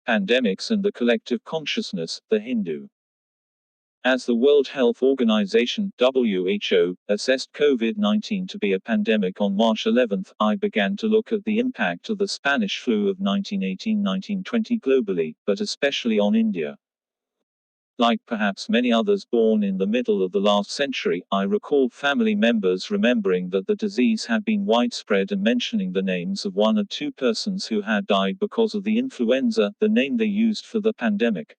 Pandemics and the Collective Consciousness, The Hindu. As the World Health Organization (WHO) assessed COVID-19 to be a pandemic on March 11, I began to look at the impact of the Spanish flu of 1918-1920 globally, but especially on India. Like perhaps many others born in the middle of the last century, I recalled family members remembering that the disease had been widespread and mentioning the names of one or two persons who had died because of the influenza, the name they used for the pandemic.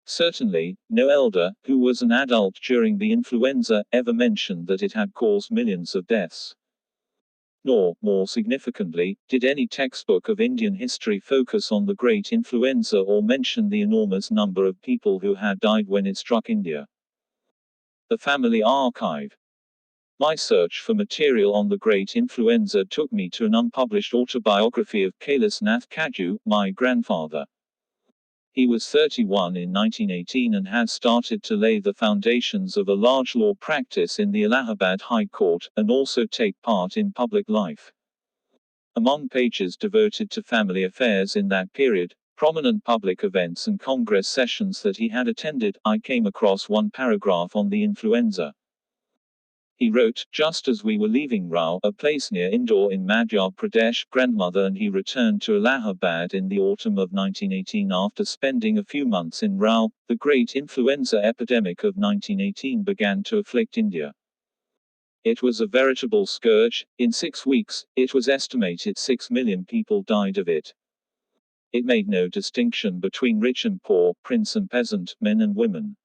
Certainly, no elder, who was an adult during the influenza, ever mentioned that it had caused millions of deaths. Nor, more significantly, did any textbook of Indian history focus on the great influenza or mention the enormous number of people who had died when it struck India. The Family Archive. My search for material on the great influenza took me to an unpublished autobiography of Kailas Nath Kaju, my grandfather. He was 31 in 1918 and had started to lay the foundations of a large law practice in the Allahabad High Court, and also take part in public life. Among pages devoted to family affairs in that period, prominent public events and congress sessions that he had attended, I came across one paragraph on the influenza. He wrote, just as we were leaving Rao, a place near Indore in Madhya Pradesh, grandmother and he returned to Allahabad in the autumn of 1918 after spending a few months in Rao. The great influenza epidemic of 1918 began to afflict India. It was a veritable scourge. In 6 weeks, it was estimated 6 million people died of it. It made no distinction between rich and poor, prince and peasant, men and women.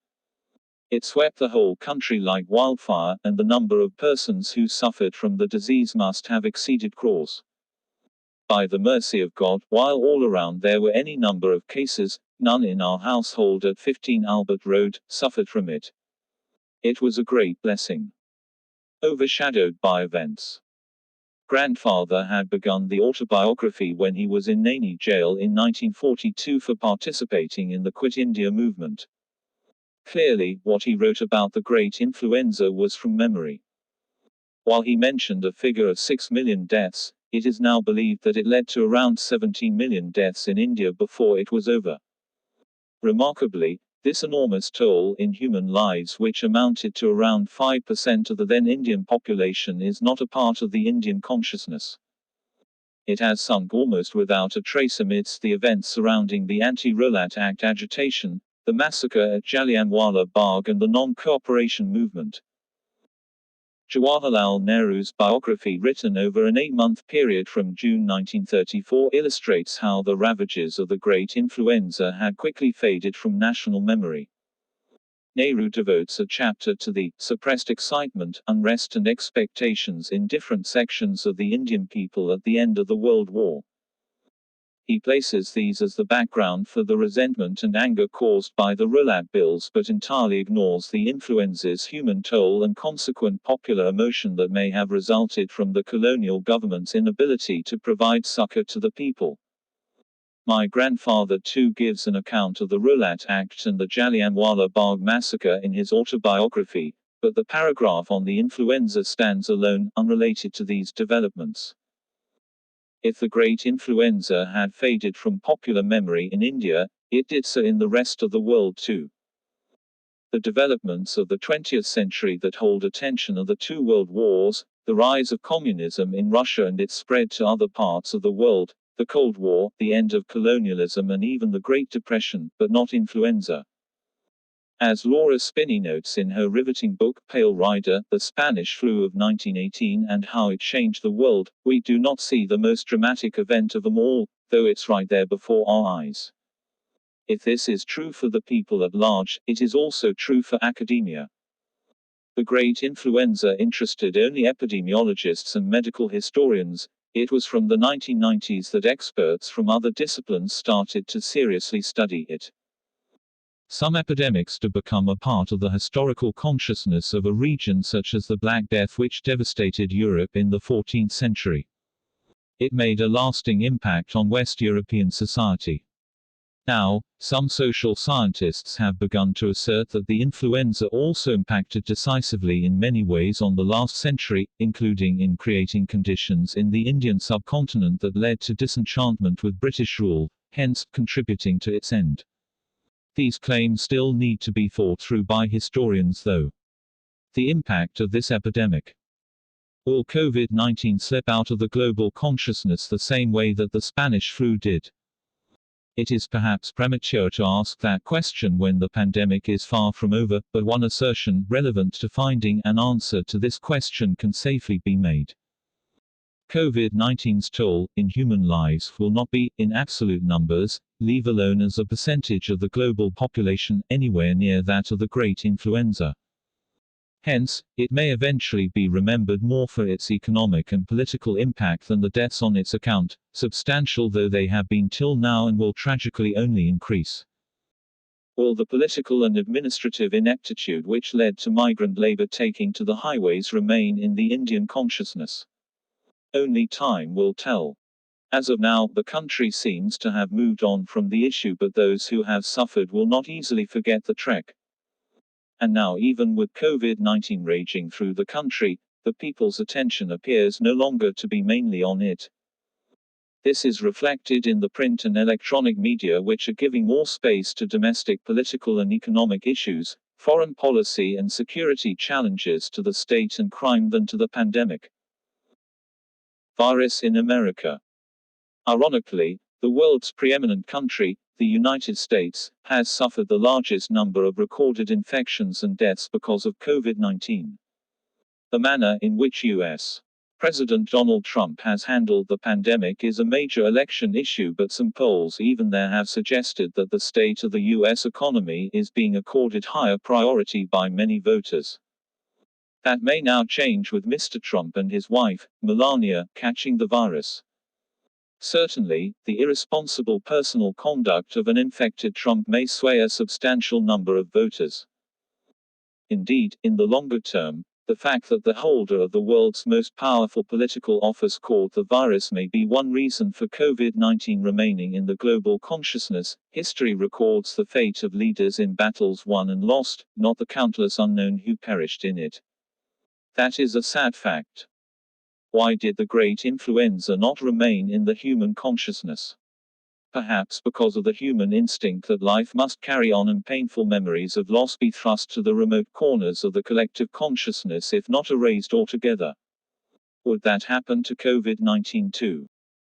It swept the whole country like wildfire, and the number of persons who suffered from the disease must have exceeded crores. By the mercy of God, while all around there were any number of cases, none in our household at 15 Albert Road suffered from it. It was a great blessing. Overshadowed by events. Grandfather had begun the autobiography when he was in Naini jail in 1942 for participating in the Quit India movement. Clearly, what he wrote about the great influenza was from memory. While he mentioned a figure of 6 million deaths, it is now believed that it led to around 17 million deaths in India before it was over. Remarkably, this enormous toll in human lives, which amounted to around 5% of the then Indian population, is not a part of the Indian consciousness. It has sunk almost without a trace amidst the events surrounding the Anti-Rowlatt Act agitation, the massacre at Jallianwala Bagh and the non-cooperation movement. Jawaharlal Nehru's biography, written over an 8-month period from June 1934, illustrates how the ravages of the great influenza had quickly faded from national memory. Nehru devotes a chapter to the suppressed excitement, unrest and expectations in different sections of the Indian people at the end of the World War. He places these as the background for the resentment and anger caused by the Rowlatt bills, but entirely ignores the influenza's human toll and consequent popular emotion that may have resulted from the colonial government's inability to provide succor to the people. My grandfather too gives an account of the Rowlatt Act and the Jallianwala Bagh massacre in his autobiography, but the paragraph on the influenza stands alone, unrelated to these developments. If the great influenza had faded from popular memory in India, it did so in the rest of the world too. The developments of the 20th century that hold attention are the 2 world wars, the rise of communism in Russia and its spread to other parts of the world, the Cold War, the end of colonialism and even the Great Depression, but not influenza. As Laura Spinney notes in her riveting book Pale Rider, The Spanish Flu of 1918 and How It Changed the World, we do not see the most dramatic event of them all, though it's right there before our eyes. If this is true for the people at large, it is also true for academia. The great influenza interested only epidemiologists and medical historians. It was from the 1990s that experts from other disciplines started to seriously study it. Some epidemics do become a part of the historical consciousness of a region, such as the Black Death, which devastated Europe in the 14th century. It made a lasting impact on West European society. Now, some social scientists have begun to assert that the influenza also impacted decisively in many ways on the last century, including in creating conditions in the Indian subcontinent that led to disenchantment with British rule, hence contributing to its end. These claims still need to be thought through by historians though. The impact of this epidemic. Will COVID-19 slip out of the global consciousness the same way that the Spanish flu did? It is perhaps premature to ask that question when the pandemic is far from over, but one assertion relevant to finding an answer to this question can safely be made. COVID-19's toll in human lives will not be, in absolute numbers, leave alone as a percentage of the global population, anywhere near that of the Great Influenza. Hence, it may eventually be remembered more for its economic and political impact than the deaths on its account, substantial though they have been till now and will tragically only increase. Will the political and administrative ineptitude which led to migrant labor taking to the highways remain in the Indian consciousness? Only time will tell. As of now, the country seems to have moved on from the issue, but those who have suffered will not easily forget the trek. And now, even with COVID-19 raging through the country, the people's attention appears no longer to be mainly on it. This is reflected in the print and electronic media, which are giving more space to domestic political and economic issues, foreign policy and security challenges to the state and crime than to the pandemic. Virus in America. Ironically, the world's preeminent country, the United States, has suffered the largest number of recorded infections and deaths because of COVID-19. The manner in which U.S. President Donald Trump has handled the pandemic is a major election issue, but some polls even there have suggested that the state of the U.S. economy is being accorded higher priority by many voters. That may now change with Mr. Trump and his wife, Melania, catching the virus. Certainly, the irresponsible personal conduct of an infected Trump may sway a substantial number of voters. Indeed, in the longer term, the fact that the holder of the world's most powerful political office caught the virus may be one reason for COVID-19 remaining in the global consciousness. History records the fate of leaders in battles won and lost, not the countless unknown who perished in it. That is a sad fact. Why did the Great Influenza not remain in the human consciousness? Perhaps because of the human instinct that life must carry on and painful memories of loss be thrust to the remote corners of the collective consciousness if not erased altogether. Would that happen to COVID-19 too?